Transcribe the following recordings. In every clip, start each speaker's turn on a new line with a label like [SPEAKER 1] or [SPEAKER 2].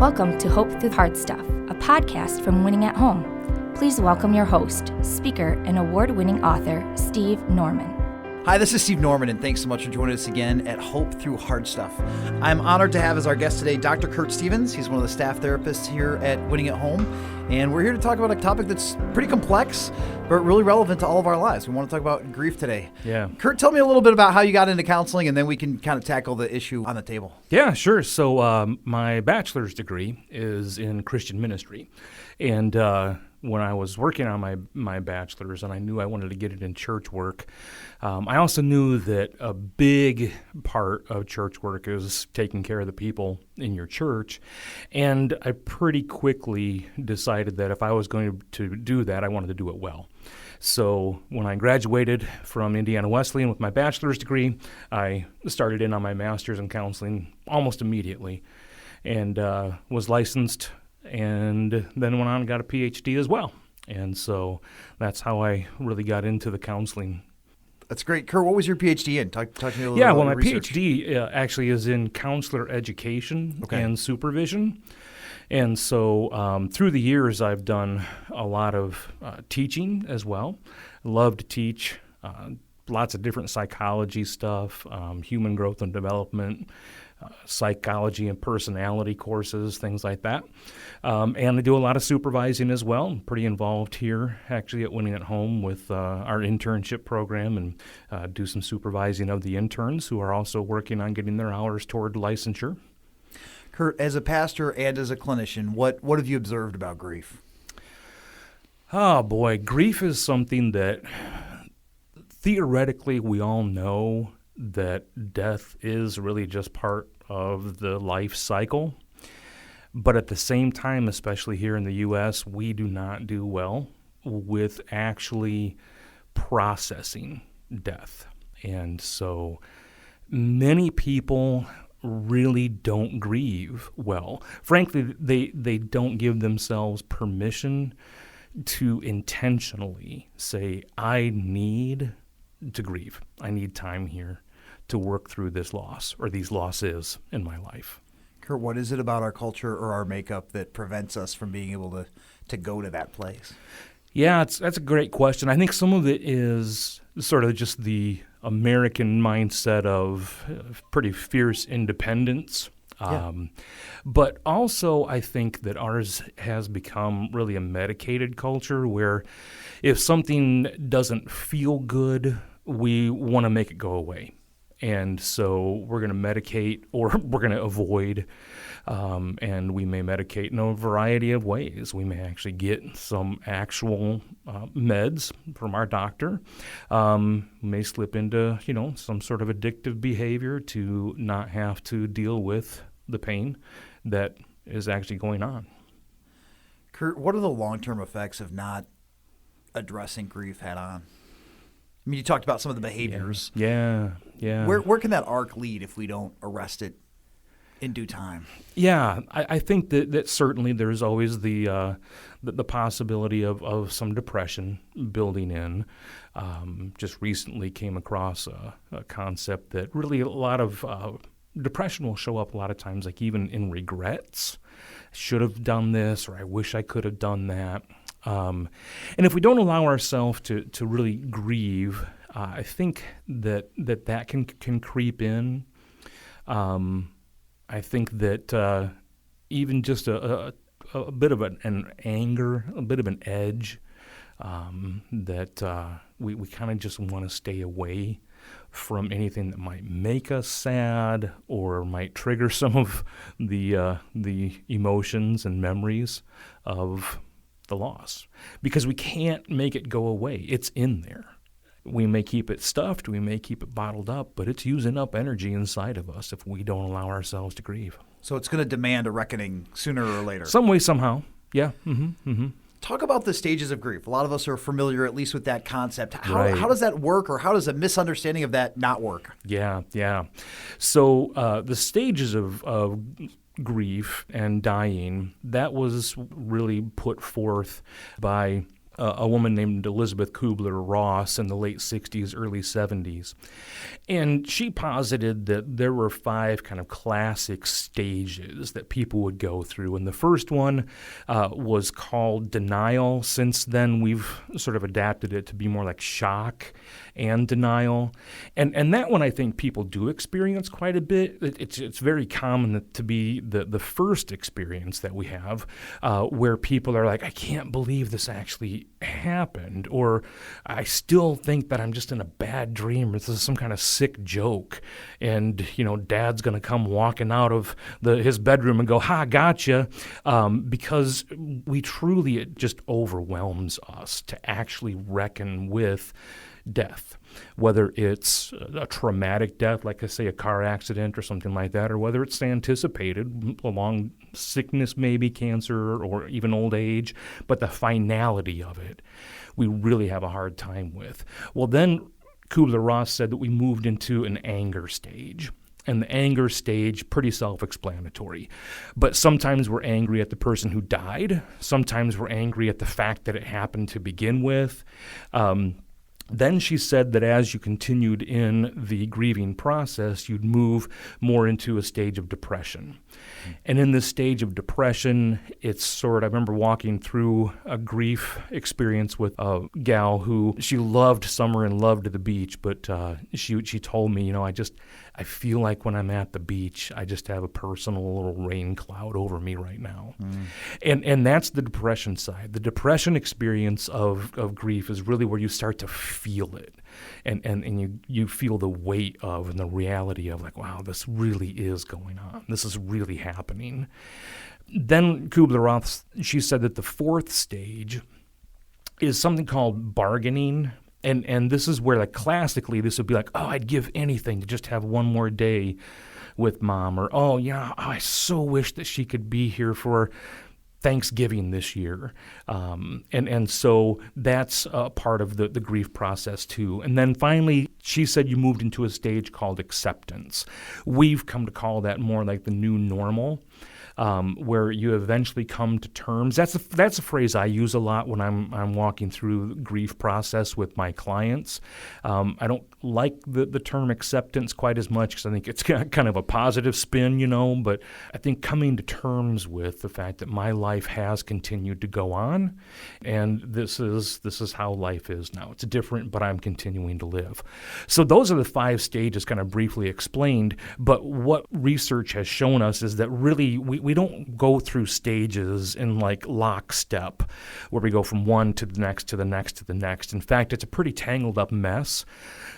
[SPEAKER 1] Welcome to Hope Through Hard Stuff, a podcast from Winning at Home. Please welcome your host, speaker, and award-winning author, Steve Norman.
[SPEAKER 2] Hi, this is Steve Norman, and thanks so much for joining us again at Hope Through Hard Stuff. I'm honored to have as our guest today Dr. Kurt Stevens. He's one of the staff therapists here at Winning at Home, and we're here to talk about a topic that's pretty complex, but really relevant to all of our lives. We want to talk about grief today.
[SPEAKER 3] Yeah.
[SPEAKER 2] Kurt, tell me a little bit about how you got into counseling, and then we can kind of tackle the issue on the table.
[SPEAKER 3] Yeah, sure. So my bachelor's degree is in Christian ministry, and when I was working on my bachelor's and I knew I wanted to get it in church work, I also knew that a big part of church work is taking care of the people in your church. And I pretty quickly decided that if I was going to do that, I wanted to do it well. So when I graduated from Indiana Wesleyan with my bachelor's degree, I started in on my master's in counseling almost immediately and was licensed, and then went on and got a PhD as well. And so that's how I really got into the counseling.
[SPEAKER 2] That's great. Kurt, what was your PhD in? Talk to me a little bit
[SPEAKER 3] Yeah,
[SPEAKER 2] about
[SPEAKER 3] well, my
[SPEAKER 2] your research.
[SPEAKER 3] PhD actually is in counselor education and supervision. And so through the years, I've done a lot of teaching as well. Love to teach lots of different psychology stuff, human growth and development, psychology and personality courses, things like that. And I do a lot of supervising as well. I'm pretty involved here, actually, at Winning at Home with our internship program, and do some supervising of the interns who are also working on getting their hours toward licensure.
[SPEAKER 2] Kurt, as a pastor and as a clinician, what have you observed about grief?
[SPEAKER 3] Oh, boy. Grief is something that theoretically we all know that death is really just part of the life cycle. But at the same time, especially here in the U.S., we do not do well with actually processing death. And so many people really don't grieve well. Frankly, they don't give themselves permission to intentionally say, I need to grieve. I need time here to work through this loss or these losses in my life.
[SPEAKER 2] Kurt, what is it about our culture or our makeup that prevents us from being able to go to that place?
[SPEAKER 3] Yeah, that's a great question. I think some of it is sort of just the American mindset of pretty fierce independence. But also I think that ours has become really a medicated culture where if something doesn't feel good, we want to make it go away. And so we're going to medicate or we're going to avoid, and we may medicate in a variety of ways. We may actually get some actual meds from our doctor. May slip into, some sort of addictive behavior to not have to deal with the pain that is actually going on.
[SPEAKER 2] Kurt, what are the long-term effects of not addressing grief head on? I mean, you talked about some of the behaviors.
[SPEAKER 3] Yeah.
[SPEAKER 2] Where can that arc lead if we don't arrest it in due time? Yeah,
[SPEAKER 3] I think that certainly there's always the possibility of some depression building in. Just recently came across a concept that really a lot of depression will show up a lot of times, like even in regrets. Should have done this, or I wish I could have done that. And if we don't allow ourselves to really grieve, I think that can creep in. I think that even just a bit of an anger, a bit of an edge, that we kind of just want to stay away from anything that might make us sad or might trigger some of the emotions and memories of the loss, because we can't make it go away. It's in there. We may keep it stuffed, we may keep it bottled up, but it's using up energy inside of us if we don't allow ourselves to grieve. So it's going to demand a reckoning sooner or later. Some way, somehow. Yeah.
[SPEAKER 2] Talk about the stages of grief. A lot of us are familiar at least with that concept.
[SPEAKER 3] Right.
[SPEAKER 2] How does that work, or how does a misunderstanding of that not work?
[SPEAKER 3] Yeah. So the stages of grief and dying, that was really put forth by a woman named Elizabeth Kubler-Ross in the late 60s, early 70s. And she posited that there were 5 kind of classic stages that people would go through. And the first one was called denial. Since then, we've sort of adapted it to be more like shock and denial. And that one I think people do experience quite a bit. It's very common to be the first experience that we have where people are like, I can't believe this actually happened, or I still think that I'm just in a bad dream, or this is some kind of sick joke, and Dad's going to come walking out of his bedroom and go, "Ha, gotcha," because we truly, it just overwhelms us to actually reckon with death, whether it's a traumatic death, like I say, a car accident or something like that, or whether it's anticipated along sickness, maybe cancer or even old age, but the finality of it, we really have a hard time with. Well, then Kubler-Ross said that we moved into an anger stage. And the anger stage, pretty self-explanatory. But sometimes we're angry at the person who died. Sometimes we're angry at the fact that it happened to begin with. Then she said that as you continued in the grieving process, you'd move more into a stage of depression. And in this stage of depression, I remember walking through a grief experience with a gal who, she loved summer and loved the beach, but she told me, I feel like when I'm at the beach, I just have a personal little rain cloud over me right now. And that's the depression side. The depression experience of grief is really where you start to feel it. And you feel the weight of and the reality of like, wow, this really is going on. This is really happening. Then Kubler-Ross, she said that the 4th stage is something called bargaining. And this is where, like, classically, this would be like, oh, I'd give anything to just have one more day with Mom. Or, I so wish that she could be here for Thanksgiving this year. And so that's a part of the grief process, too. And then finally, she said you moved into a stage called acceptance. We've come to call that more like the new normal. Where you eventually come to terms. That's a phrase I use a lot when I'm walking through the grief process with my clients. I don't like the term acceptance quite as much because I think it's kind of a positive spin, but I think coming to terms with the fact that my life has continued to go on, and this is how life is now. It's different, but I'm continuing to live. So those are the 5 stages kind of briefly explained, but what research has shown us is that really we don't go through stages in like lockstep where we go from one to the next to the next to the next. In fact, it's a pretty tangled up mess.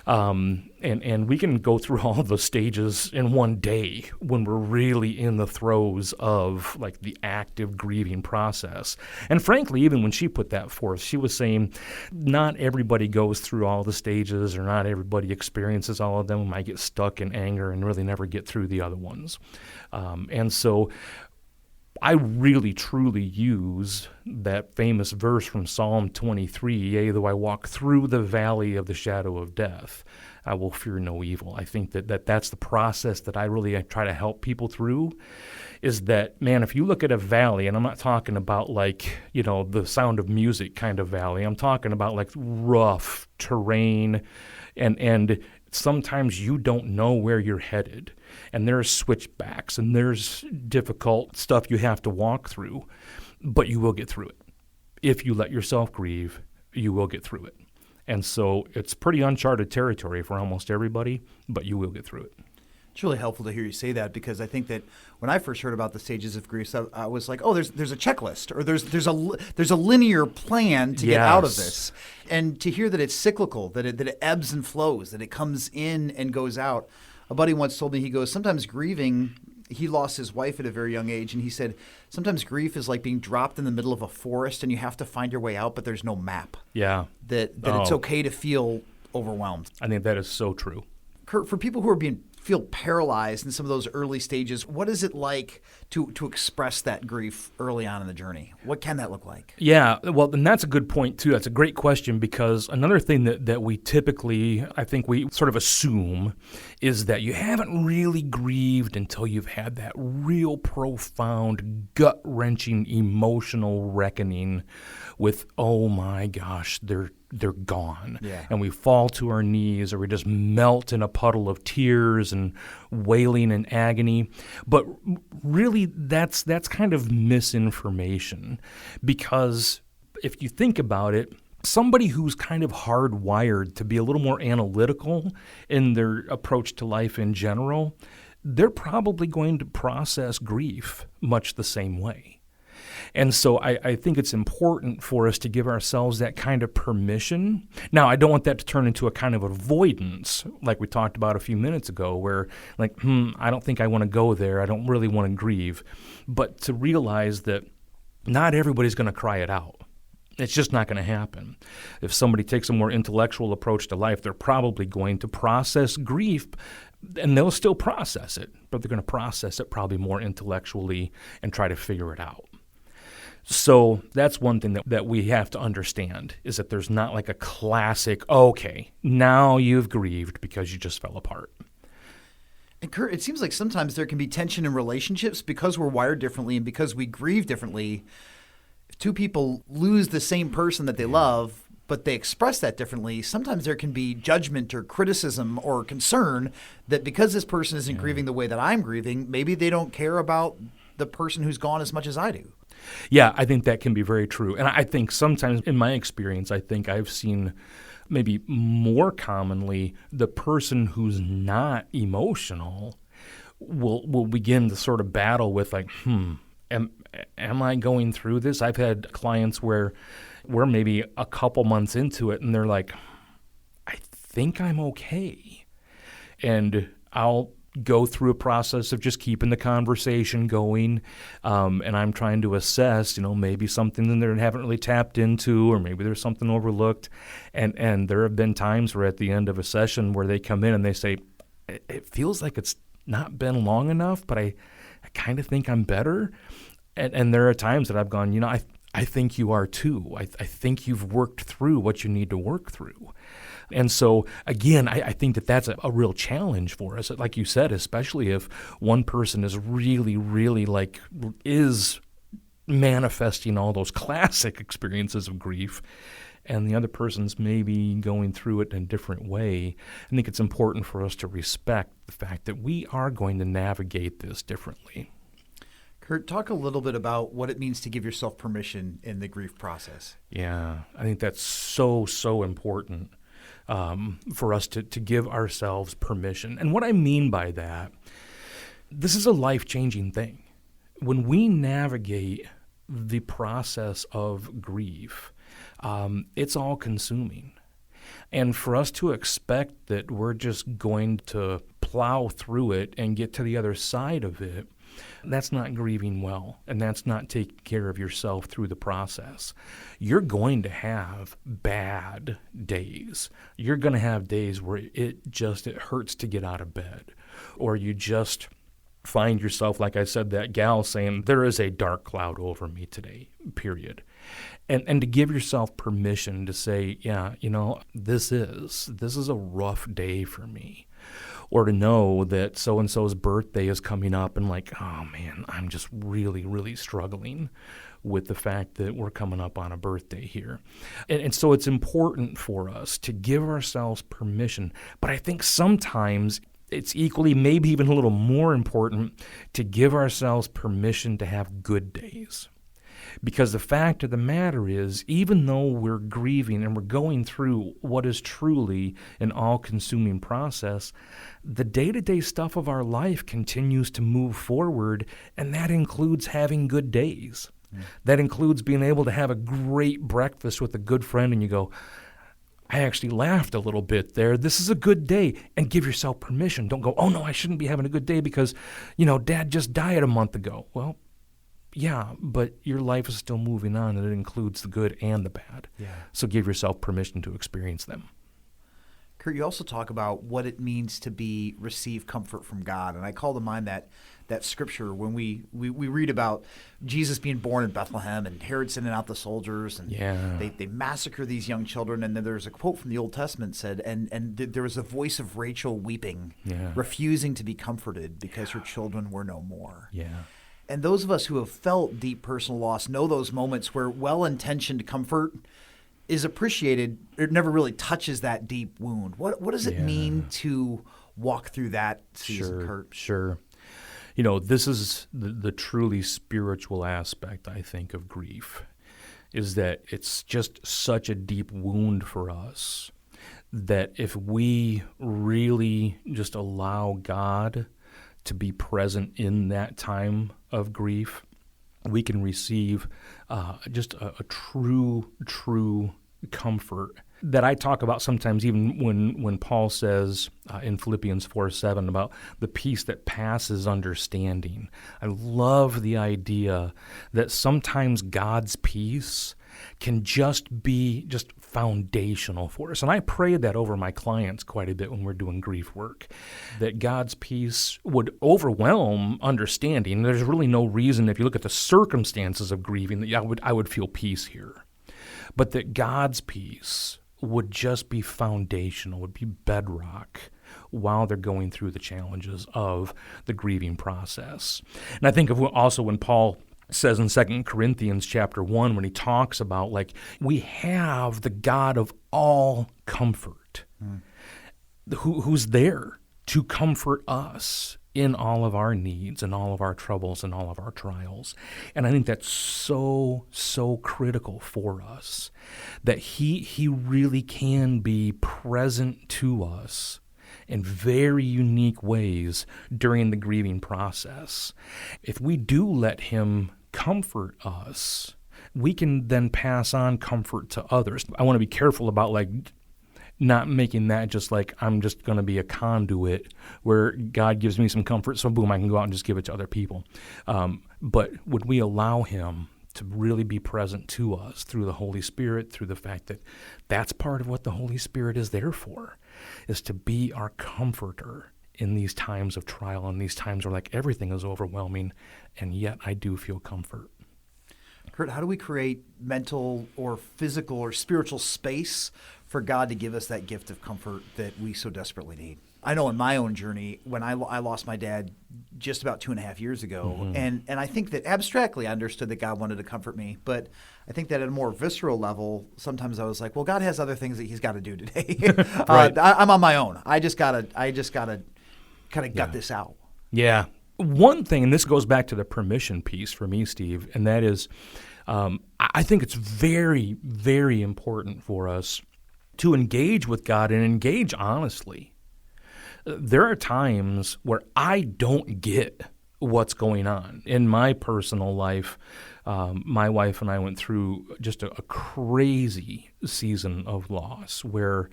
[SPEAKER 3] And we can go through all of those stages in one day when we're really in the throes of like the active grieving process. And frankly, even when she put that forth, she was saying not everybody goes through all the stages or not everybody experiences all of them. We might get stuck in anger and really never get through the other ones. And so I really, truly use that famous verse from Psalm 23, yea, though I walk through the valley of the shadow of death, I will fear no evil. I think that's the process that I try to help people through, is that, man, if you look at a valley, and I'm not talking about like, the Sound of Music kind of valley, I'm talking about like rough terrain, and sometimes you don't know where you're headed. And there's switchbacks and there's difficult stuff you have to walk through, but you will get through it. If you let yourself grieve, you will get through it. And so it's pretty uncharted territory for almost everybody, but you will get through it.
[SPEAKER 2] It's really helpful to hear you say that, because I think that when I first heard about the stages of grief, I was like, oh, there's a checklist, or there's a linear plan to get out of this. And to hear that it's cyclical, that it ebbs and flows, that it comes in and goes out. A buddy once told me, he goes, sometimes grieving, he lost his wife at a very young age, and he said, sometimes grief is like being dropped in the middle of a forest and you have to find your way out, but there's no map.
[SPEAKER 3] Yeah.
[SPEAKER 2] That it's okay to feel overwhelmed.
[SPEAKER 3] I think that is so true.
[SPEAKER 2] Kurt, for people who are being feel paralyzed in some of those early stages. What is it like to express that grief early on in the journey? What can that look like?
[SPEAKER 3] Yeah, well, and that's a good point, too. That's a great question, because another thing that we typically, I think we sort of assume, is that you haven't really grieved until you've had that real profound, gut-wrenching emotional reckoning with, oh my gosh, they're gone.
[SPEAKER 2] Yeah.
[SPEAKER 3] And we fall to our knees, or we just melt in a puddle of tears and wailing and agony. But really, that's kind of misinformation, because if you think about it, somebody who's kind of hardwired to be a little more analytical in their approach to life in general, they're probably going to process grief much the same way. And so I think it's important for us to give ourselves that kind of permission. Now, I don't want that to turn into a kind of avoidance, like we talked about a few minutes ago, where like, I don't think I want to go there. I don't really want to grieve. But to realize that not everybody's going to cry it out. It's just not going to happen. If somebody takes a more intellectual approach to life, they're probably going to process grief, and they'll still process it, but they're going to process it probably more intellectually and try to figure it out. So that's one thing that we have to understand, is that there's not like a classic, okay, now you've grieved because you just fell apart.
[SPEAKER 2] And Kurt, it seems like sometimes there can be tension in relationships because we're wired differently and because we grieve differently. If two people lose the same person that they love, but they express that differently, sometimes there can be judgment or criticism or concern that because this person isn't grieving the way that I'm grieving, maybe they don't care about the person who's gone as much as I do.
[SPEAKER 3] Yeah, I think that can be very true. And I think sometimes in my experience, I think I've seen maybe more commonly the person who's not emotional will begin to sort of battle with like, am I going through this? I've had clients where we're maybe a couple months into it and they're like, I think I'm okay. And I'll go through a process of just keeping the conversation going, and I'm trying to assess, maybe something in there I haven't really tapped into, or maybe there's something overlooked. And there have been times where at the end of a session where they come in and they say, it feels like it's not been long enough, but I kind of think I'm better. And there are times that I've gone, I think you are too. I think you've worked through what you need to work through. And so, again, I think that's a real challenge for us. Like you said, especially if one person is really, really is manifesting all those classic experiences of grief, and the other person's maybe going through it in a different way. I think it's important for us to respect the fact that we are going to navigate this differently.
[SPEAKER 2] Kurt, talk a little bit about what it means to give yourself permission in the grief process.
[SPEAKER 3] Yeah, I think that's so important for us to give ourselves permission. And what I mean by that, this is a life-changing thing. When we navigate the process of grief, it's all-consuming. And for us to expect that we're just going to plow through it and get to the other side of it, that's not grieving well, and that's not taking care of yourself through the process. You're going to have bad days. You're going to have days where it hurts to get out of bed, or you just find yourself, like I said, that gal saying, there is a dark cloud over me today, period. And to give yourself permission to say, yeah, this is a rough day for me. Or to know that so-and-so's birthday is coming up and like, oh man, I'm just really, really struggling with the fact that we're coming up on a birthday here. And so it's important for us to give ourselves permission. But I think sometimes it's equally, maybe even a little more important, to give ourselves permission to have good days. Because the fact of the matter is, even though we're grieving and we're going through what is truly an all-consuming process, the day-to-day stuff of our life continues to move forward, and that includes having good days. That includes being able to have a great breakfast with a good friend, and you go, I actually laughed a little bit there. This is a good day. And give yourself permission. Don't go, oh no, I shouldn't be having a good day because, Dad just died a month ago. Well, yeah, but your life is still moving on, and it includes the good and the bad.
[SPEAKER 2] Yeah.
[SPEAKER 3] So give yourself permission to experience them.
[SPEAKER 2] Kurt, you also talk about what it means to receive comfort from God. And I call to mind that scripture when we read about Jesus being born in Bethlehem and Herod sending out the soldiers and they massacre these young children. And then there's a quote from the Old Testament said, and there was a voice of Rachel weeping, refusing to be comforted because her children were no more.
[SPEAKER 3] Yeah.
[SPEAKER 2] And those of us who have felt deep personal loss know those moments where well-intentioned comfort is appreciated. It never really touches that deep wound. What does it mean to walk through that season, Kurt?
[SPEAKER 3] Sure. This is the truly spiritual aspect, I think, of grief, is that it's just such a deep wound for us that if we really just allow God to be present in that time of grief, we can receive just a true comfort that I talk about sometimes, even when Paul says in Philippians 4:7 about the peace that passes understanding. I love the idea that sometimes God's peace can just be foundational for us. And I pray that over my clients quite a bit when we're doing grief work, that God's peace would overwhelm understanding. There's really no reason, if you look at the circumstances of grieving, that I would feel peace here. But that God's peace would just be foundational, would be bedrock while they're going through the challenges of the grieving process. And I think of also when Paul says in 2 Corinthians chapter 1, when he talks about, we have the God of all comfort, who's there to comfort us in all of our needs and all of our troubles and all of our trials. And I think that's so critical for us, that he really can be present to us in very unique ways during the grieving process. If we do let him comfort us, we can then pass on comfort to others. I want to be careful about not making that just I'm just going to be a conduit where God gives me some comfort, so boom, I can go out and just give it to other people. But would we allow him to really be present to us through the Holy Spirit, through the fact that that's part of what the Holy Spirit is there for, is to be our comforter in these times of trial and these times where everything is overwhelming, and yet I do feel comfort.
[SPEAKER 2] Kurt, how do we create mental or physical or spiritual space for God to give us that gift of comfort that we so desperately need? I know in my own journey, when I lost my dad just about 2.5 years ago, and I think that abstractly I understood that God wanted to comfort me, but I think that at a more visceral level, sometimes I was like, well, God has other things that he's got to do today. Right. I'm on my own. I just gotta kind of gut this out.
[SPEAKER 3] Yeah. One thing, and this goes back to the permission piece for me, Steve, and that is I think it's very, very important for us to engage with God and engage honestly. There are times where I don't get what's going on. In my personal life, my wife and I went through just a crazy season of loss where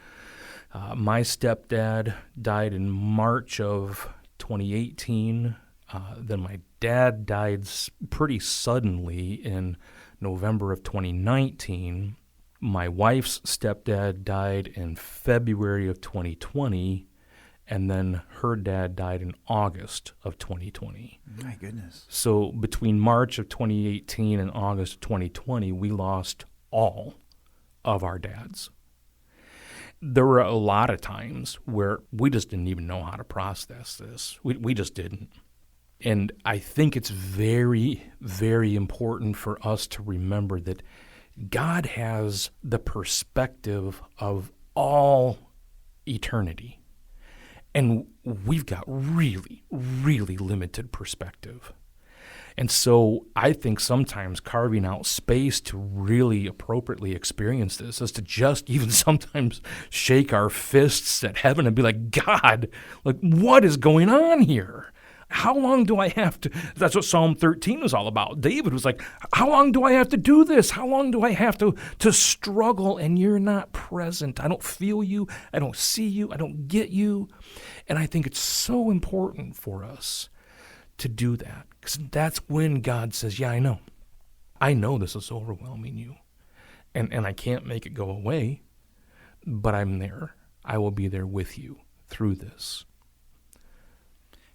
[SPEAKER 3] my stepdad died in March of 2018. Then my dad died pretty suddenly in November of 2019. My wife's stepdad died in February of 2020, and then her dad died in August of 2020.
[SPEAKER 2] My goodness.
[SPEAKER 3] So between March of 2018 and August of 2020, we lost all of our dads. There were a lot of times where we just didn't even know how to process this. We just didn't. And I think it's very, very important for us to remember that God has the perspective of all eternity. And we've got really, really limited perspective. And so I think sometimes carving out space to really appropriately experience this is to just even sometimes shake our fists at heaven and be like, God, what is going on here? How long do I have to? That's what Psalm 13 was all about. David was like, how long do I have to do this? How long do I have to struggle? And you're not present. I don't feel you. I don't see you. I don't get you. And I think it's so important for us to do that, because that's when God says, yeah, I know. I know this is overwhelming you. And I can't make it go away, but I'm there. I will be there with you through this.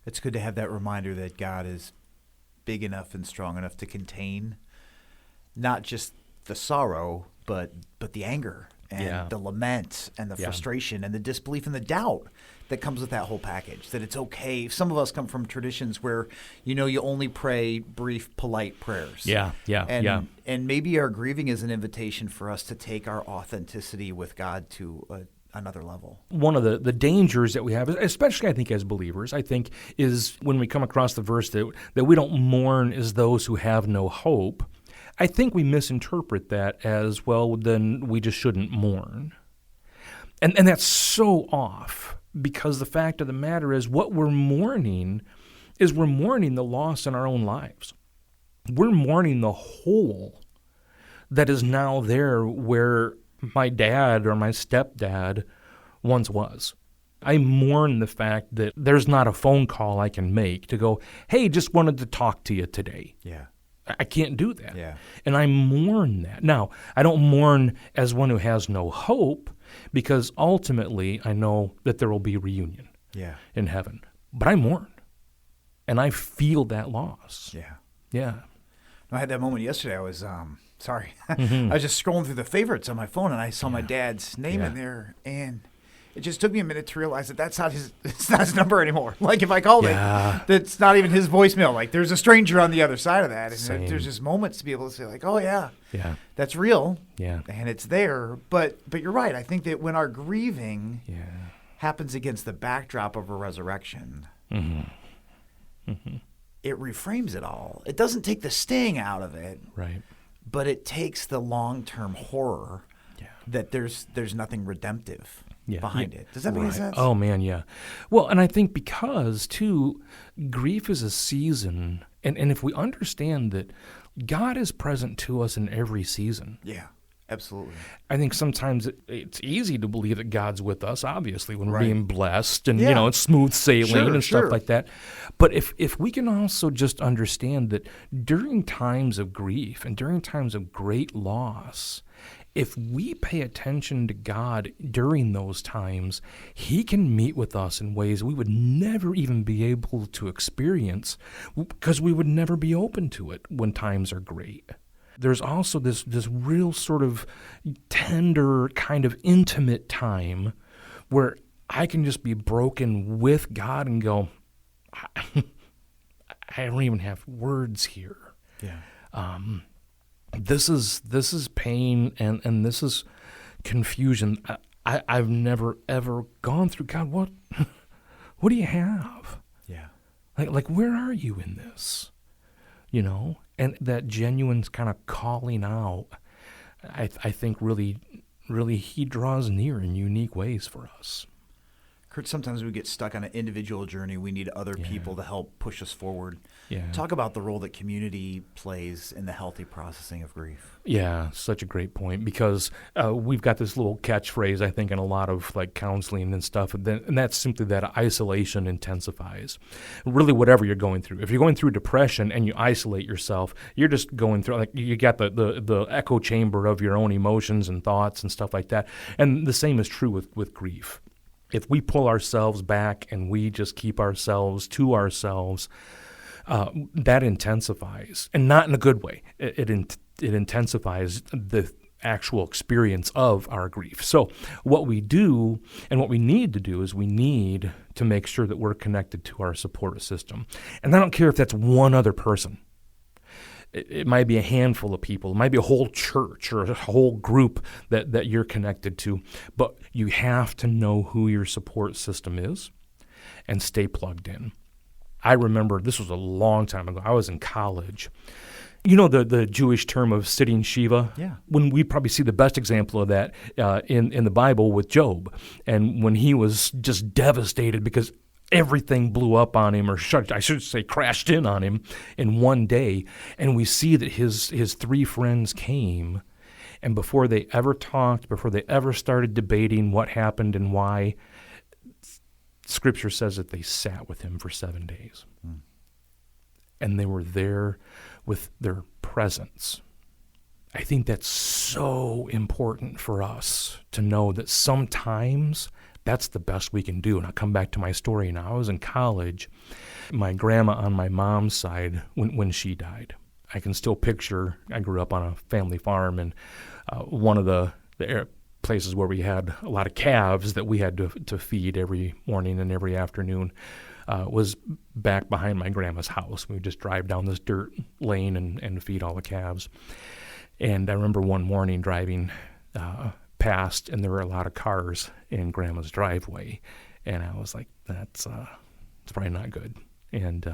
[SPEAKER 2] It's good to have that reminder that God is big enough and strong enough to contain not just the sorrow, but the anger and the lament and the frustration and the disbelief and the doubt that comes with that whole package, that it's okay. Some of us come from traditions where, you only pray brief, polite prayers. And maybe our grieving is an invitation for us to take our authenticity with God to another level.
[SPEAKER 3] One of the dangers that we have, especially I think as believers, is when we come across the verse that we don't mourn as those who have no hope. I think we misinterpret that as, well, then we just shouldn't mourn. And that's so off, because the fact of the matter is what we're mourning is we're mourning the loss in our own lives. We're mourning the hole that is now there where my dad or my stepdad once was. I mourn the fact that there's not a phone call I can make to go, hey, just wanted to talk to you today.
[SPEAKER 2] Yeah.
[SPEAKER 3] I can't do that.
[SPEAKER 2] Yeah.
[SPEAKER 3] And I mourn that. Now, I don't mourn as one who has no hope, because ultimately I know that there will be reunion in heaven. But I mourn, and I feel that loss. Yeah.
[SPEAKER 2] I had that moment yesterday. I was, I was just scrolling through the favorites on my phone, and I saw my dad's name in there, and it just took me a minute to realize that it's not his number anymore. Like, if I called it, that's not even his voicemail. Like, there's a stranger on the other side of that. And there's just moments to be able to say, like, oh, yeah, that's real.
[SPEAKER 3] Yeah.
[SPEAKER 2] And it's there. But you're right. I think that when our grieving happens against the backdrop of a resurrection, it reframes it all. It doesn't take the sting out of it.
[SPEAKER 3] Right.
[SPEAKER 2] But it takes the long-term horror that there's nothing redemptive behind it. Does that make sense?
[SPEAKER 3] Oh, man, yeah. Well, and I think because, too, grief is a season, and if we understand that God is present to us in every season.
[SPEAKER 2] Yeah, absolutely.
[SPEAKER 3] I think sometimes it's easy to believe that God's with us, obviously, when we're being blessed and, it's smooth sailing and stuff like that. But if we can also just understand that during times of grief and during times of great loss, if we pay attention to God during those times, He can meet with us in ways we would never even be able to experience, because we would never be open to it when times are great. There's also this real sort of tender, kind of intimate time where I can just be broken with God and go, I don't even have words here.
[SPEAKER 2] Yeah.
[SPEAKER 3] This is pain and this is confusion. I've never ever gone through. God, what do you have?
[SPEAKER 2] Yeah.
[SPEAKER 3] Like where are you in this? And that genuine kind of calling out, I think really He draws near in unique ways for us.
[SPEAKER 2] Kurt, sometimes we get stuck on an individual journey. We need other people to help push us forward.
[SPEAKER 3] Yeah.
[SPEAKER 2] Talk about the role that community plays in the healthy processing of grief.
[SPEAKER 3] Yeah, such a great point, because we've got this little catchphrase, I think, in a lot of like counseling and stuff, and that's simply that isolation intensifies. Really, whatever you're going through. If you're going through depression and you isolate yourself, you're just going through, like, you got the echo chamber of your own emotions and thoughts and stuff like that. And the same is true with grief. If we pull ourselves back and we just keep ourselves to ourselves, that intensifies, and not in a good way. It intensifies the actual experience of our grief. So what we do and what we need to do is we need to make sure that we're connected to our support system. And I don't care if that's one other person. It might be a handful of people. It might be a whole church or a whole group that you're connected to. But you have to know who your support system is and stay plugged in. I remember, this was a long time ago. I was in college. You know the Jewish term of sitting Shiva?
[SPEAKER 2] Yeah. When
[SPEAKER 3] we probably see the best example of that in the Bible with Job. And when he was just devastated because everything blew up on him, or I should say crashed in on him in one day. And we see that his three friends came, and before they ever talked, before they ever started debating what happened and why, Scripture says that they sat with him for 7 days. And they were there with their presence. I think that's so important for us to know that sometimes that's the best we can do. And I'll come back to my story now. I was in college. My grandma on my mom's side, when she died, I can still picture, I grew up on a family farm, and one of the places where we had a lot of calves that we had to feed every morning and every afternoon was back behind my grandma's house. We would just drive down this dirt lane and feed all the calves. And I remember one morning driving past, and there were a lot of cars in Grandma's driveway. And I was like, it's probably not good. And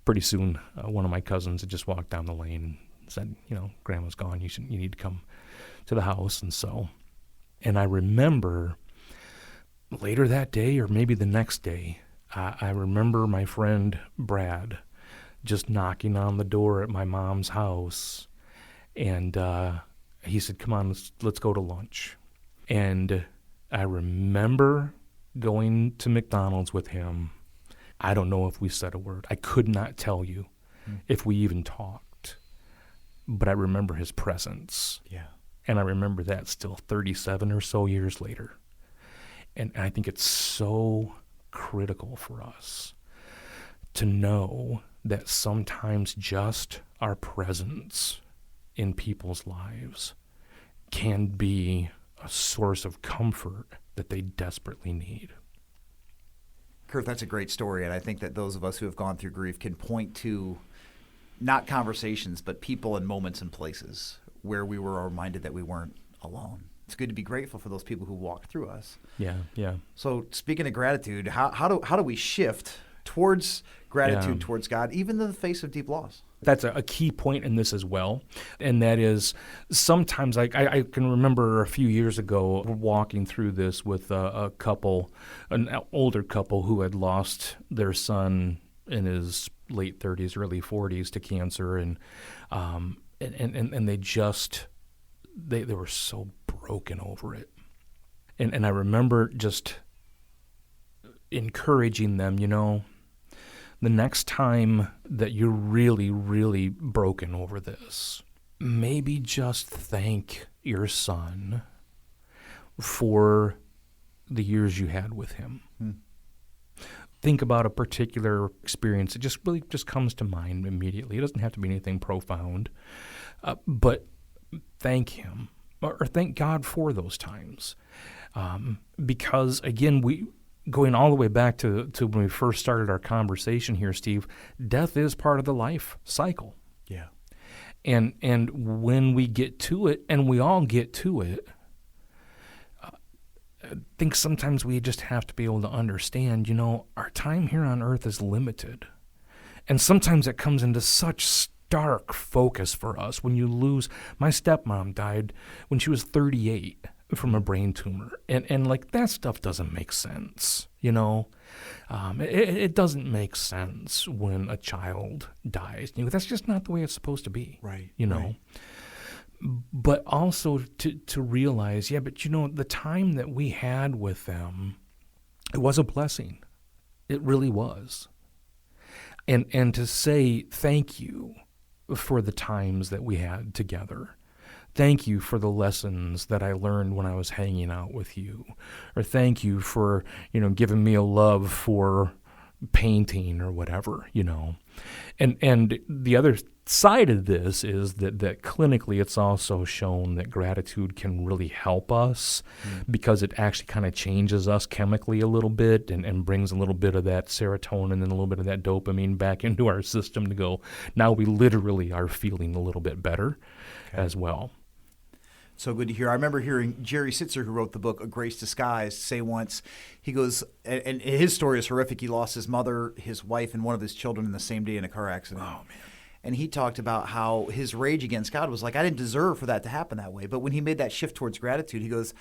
[SPEAKER 3] pretty soon, one of my cousins had just walked down the lane and said, Grandma's gone. You need to come to the house. And I remember later that day, or maybe the next day, I remember my friend Brad just knocking on the door at my mom's house, and he said, "Come on, let's go to lunch." And I remember going to McDonald's with him. I don't know if we said a word. I could not tell you if we even talked, but I remember his presence.
[SPEAKER 2] Yeah.
[SPEAKER 3] And I remember that still 37 or so years later. And I think it's so critical for us to know that sometimes just our presence in people's lives can be a source of comfort that they desperately need.
[SPEAKER 2] Kurt, that's a great story, and I think that those of us who have gone through grief can point to not conversations, but people and moments and places where we were reminded that we weren't alone. It's good to be grateful for those people who walked through us.
[SPEAKER 3] Yeah.
[SPEAKER 2] So speaking of gratitude, how do we shift towards gratitude towards God, even in the face of deep loss?
[SPEAKER 3] That's a key point in this as well, and that is sometimes I can remember a few years ago walking through this with a couple, an older couple who had lost their son in his late 30s, early 40s to cancer, and they just they were so broken over it, and I remember just encouraging them, the next time that you're really, really broken over this, maybe just thank your son for the years you had with him. Think about a particular experience. It just really just comes to mind immediately. It doesn't have to be anything profound, but thank him or thank God for those times. Because, again, going all the way back to when we first started our conversation here, Steve, death is part of the life cycle.
[SPEAKER 2] Yeah.
[SPEAKER 3] And when we get to it, and we all get to it, I think sometimes we just have to be able to understand, our time here on earth is limited. And sometimes it comes into such stark focus for us when you lose. My stepmom died when she was 38. From a brain tumor, and like that stuff doesn't make sense, it doesn't make sense when a child dies. That's just not the way it's supposed to be,
[SPEAKER 2] right?
[SPEAKER 3] Right. But also to realize, but the time that we had with them, it was a blessing. It really was, and to say thank you for the times that we had together. Thank you for the lessons that I learned when I was hanging out with you. Or thank you for, giving me a love for painting or whatever, And the other side of this is that clinically it's also shown that gratitude can really help us because it actually kind of changes us chemically a little bit and brings a little bit of that serotonin and a little bit of that dopamine back into our system to go, now we literally are feeling a little bit better as well.
[SPEAKER 2] So good to hear. I remember hearing Jerry Sitzer, who wrote the book A Grace Disguised, say once, he goes, and his story is horrific. He lost his mother, his wife, and one of his children in the same day in a car accident.
[SPEAKER 3] Oh, man.
[SPEAKER 2] And he talked about how his rage against God was like, I didn't deserve for that to happen that way. But when he made that shift towards gratitude, he goes,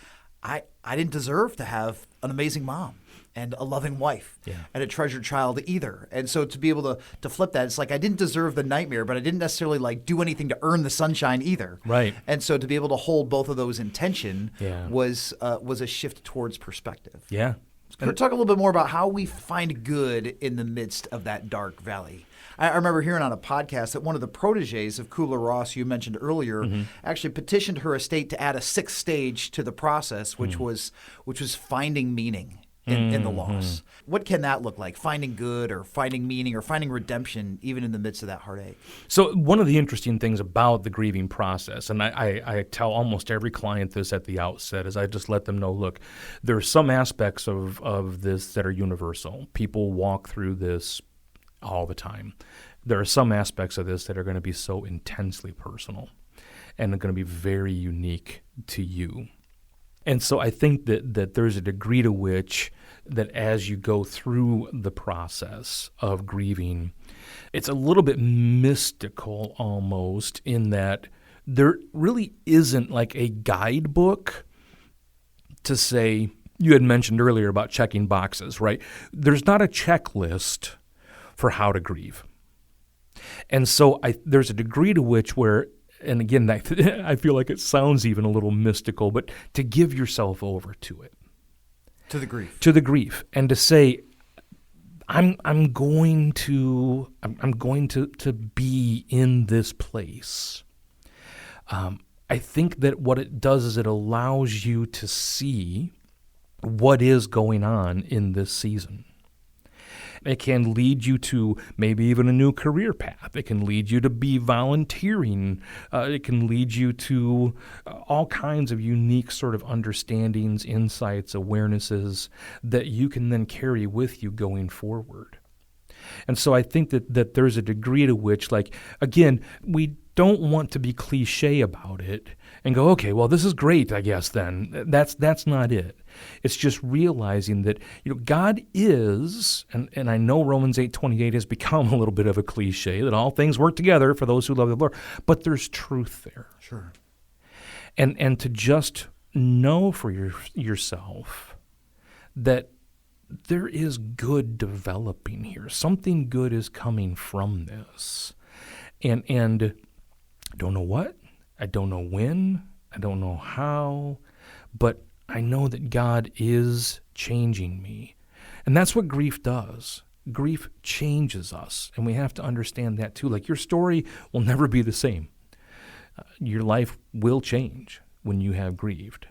[SPEAKER 2] I didn't deserve to have an amazing mom and a loving wife and a treasured child either. And so to be able to flip that, it's like I didn't deserve the nightmare, but I didn't necessarily do anything to earn the sunshine either.
[SPEAKER 3] Right.
[SPEAKER 2] And so to be able to hold both of those in tension was a shift towards perspective.
[SPEAKER 3] Yeah.
[SPEAKER 2] Talk a little bit more about how we find good in the midst of that dark valley. I remember hearing on a podcast that one of the proteges of Kubler-Ross, you mentioned earlier, actually petitioned her estate to add a sixth stage to the process, which was finding meaning in the loss. What can that look like? Finding good or finding meaning or finding redemption even in the midst of that heartache?
[SPEAKER 3] So one of the interesting things about the grieving process, and I tell almost every client this at the outset, is I just let them know, look, there are some aspects of this that are universal. People walk through this all the time. There are some aspects of this that are going to be so intensely personal and are going to be very unique to you. And so I think that there's a degree to which that as you go through the process of grieving, it's a little bit mystical almost in that there really isn't like a guidebook to say, you had mentioned earlier about checking boxes, right? There's not a checklist for how to grieve. And so there's a degree to which where, and again, I feel like it sounds even a little mystical, but to give yourself over to it.
[SPEAKER 2] To the grief.
[SPEAKER 3] To the grief. And to say, I'm going to be in this place. I think that what it does is it allows you to see what is going on in this season. It can lead you to maybe even a new career path. It can lead you to be volunteering. It can lead you to all kinds of unique sort of understandings, insights, awarenesses that you can then carry with you going forward. And so I think that there's a degree to which, like, again, we don't want to be cliche about it and go, okay, well, this is great, I guess, then. That's not it. It's just realizing that, God is, and I know Romans 8:28 has become a little bit of a cliche, that all things work together for those who love the Lord, but there's truth there.
[SPEAKER 2] Sure.
[SPEAKER 3] And to just know for yourself that there is good developing here. Something good is coming from this. And I don't know what, I don't know when, I don't know how, but I know that God is changing me. And that's what grief does. Grief changes us, and we have to understand that too. Like, your story will never be the same. Your life will change when you have grieved.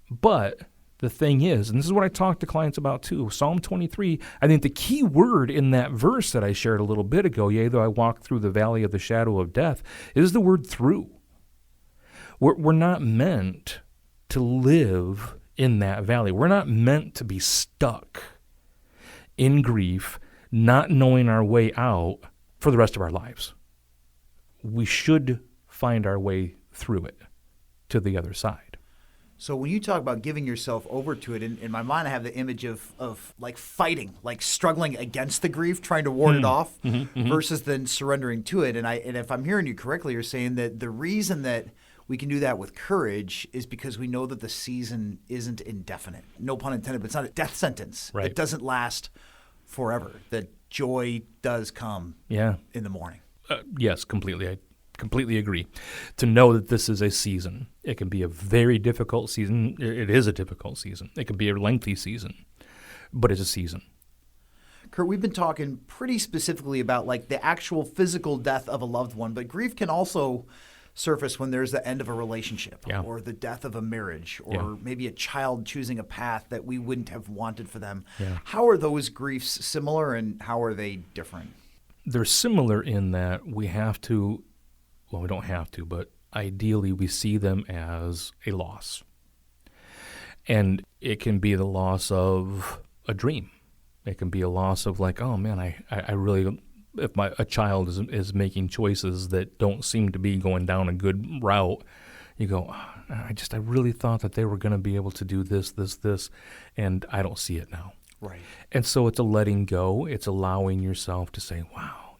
[SPEAKER 3] But the thing is, and this is what I talk to clients about too, Psalm 23, I think the key word in that verse that I shared a little bit ago, yea, though I walk through the valley of the shadow of death, is the word through. We're not meant to live in that valley. We're not meant to be stuck in grief, not knowing our way out for the rest of our lives. We should find our way through it to the other side.
[SPEAKER 2] So when you talk about giving yourself over to it, in my mind I have the image of like fighting, like struggling against the grief, trying to ward it off, versus then surrendering to it. And if I'm hearing you correctly, you're saying that the reason that we can do that with courage is because we know that the season isn't indefinite. No pun intended, but it's not a death sentence.
[SPEAKER 3] Right.
[SPEAKER 2] It doesn't last forever. That joy does come in the morning.
[SPEAKER 3] Yes, completely. I completely agree. To know that this is a season. It can be a very difficult season. It is a difficult season. It can be a lengthy season, but it's a season.
[SPEAKER 2] Kurt, we've been talking pretty specifically about like the actual physical death of a loved one, but grief can also surface when there's the end of a relationship or the death of a marriage or maybe a child choosing a path that we wouldn't have wanted for them. Yeah. How are those griefs similar and how are they different?
[SPEAKER 3] They're similar in that we have to, well, we don't have to, but ideally we see them as a loss. And it can be the loss of a dream. It can be a loss of like, oh man, I really, if a child is making choices that don't seem to be going down a good route, you go, I really thought that they were going to be able to do this, and I don't see it now.
[SPEAKER 2] Right.
[SPEAKER 3] And so it's a letting go. It's allowing yourself to say, wow,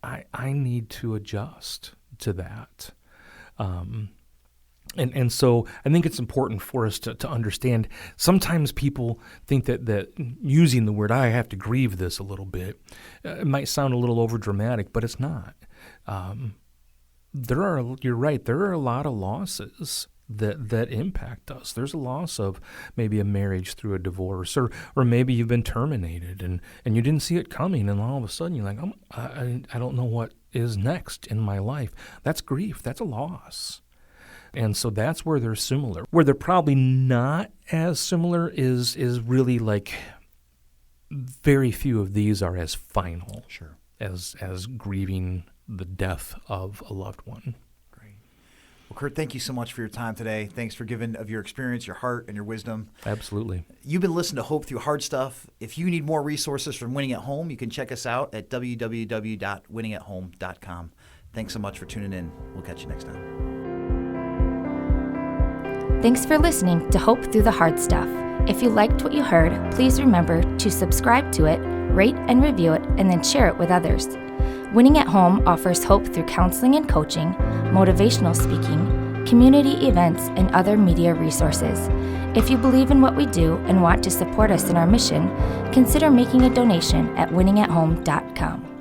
[SPEAKER 3] I need to adjust to that. And so I think it's important for us to understand. Sometimes people think that using the word, I have to grieve this a little bit, it might sound a little overdramatic, but it's not. You're right, there are a lot of losses that impact us. There's a loss of maybe a marriage through a divorce, or maybe you've been terminated and you didn't see it coming, and all of a sudden you're like, I don't know what is next in my life. That's grief. That's a loss. And so that's where they're similar. Where they're probably not as similar is really like very few of these are as final as grieving the death of a loved one.
[SPEAKER 2] Well, Kurt, thank you so much for your time today. Thanks for giving of your experience, your heart, and your wisdom.
[SPEAKER 3] Absolutely.
[SPEAKER 2] You've been listening to Hope Through Hard Stuff. If you need more resources from Winning at Home, you can check us out at www.winningathome.com. Thanks so much for tuning in. We'll catch you next time.
[SPEAKER 1] Thanks for listening to Hope Through the Hard Stuff. If you liked what you heard, please remember to subscribe to it, rate and review it, and then share it with others. Winning at Home offers hope through counseling and coaching, motivational speaking, community events, and other media resources. If you believe in what we do and want to support us in our mission, consider making a donation at winningathome.com.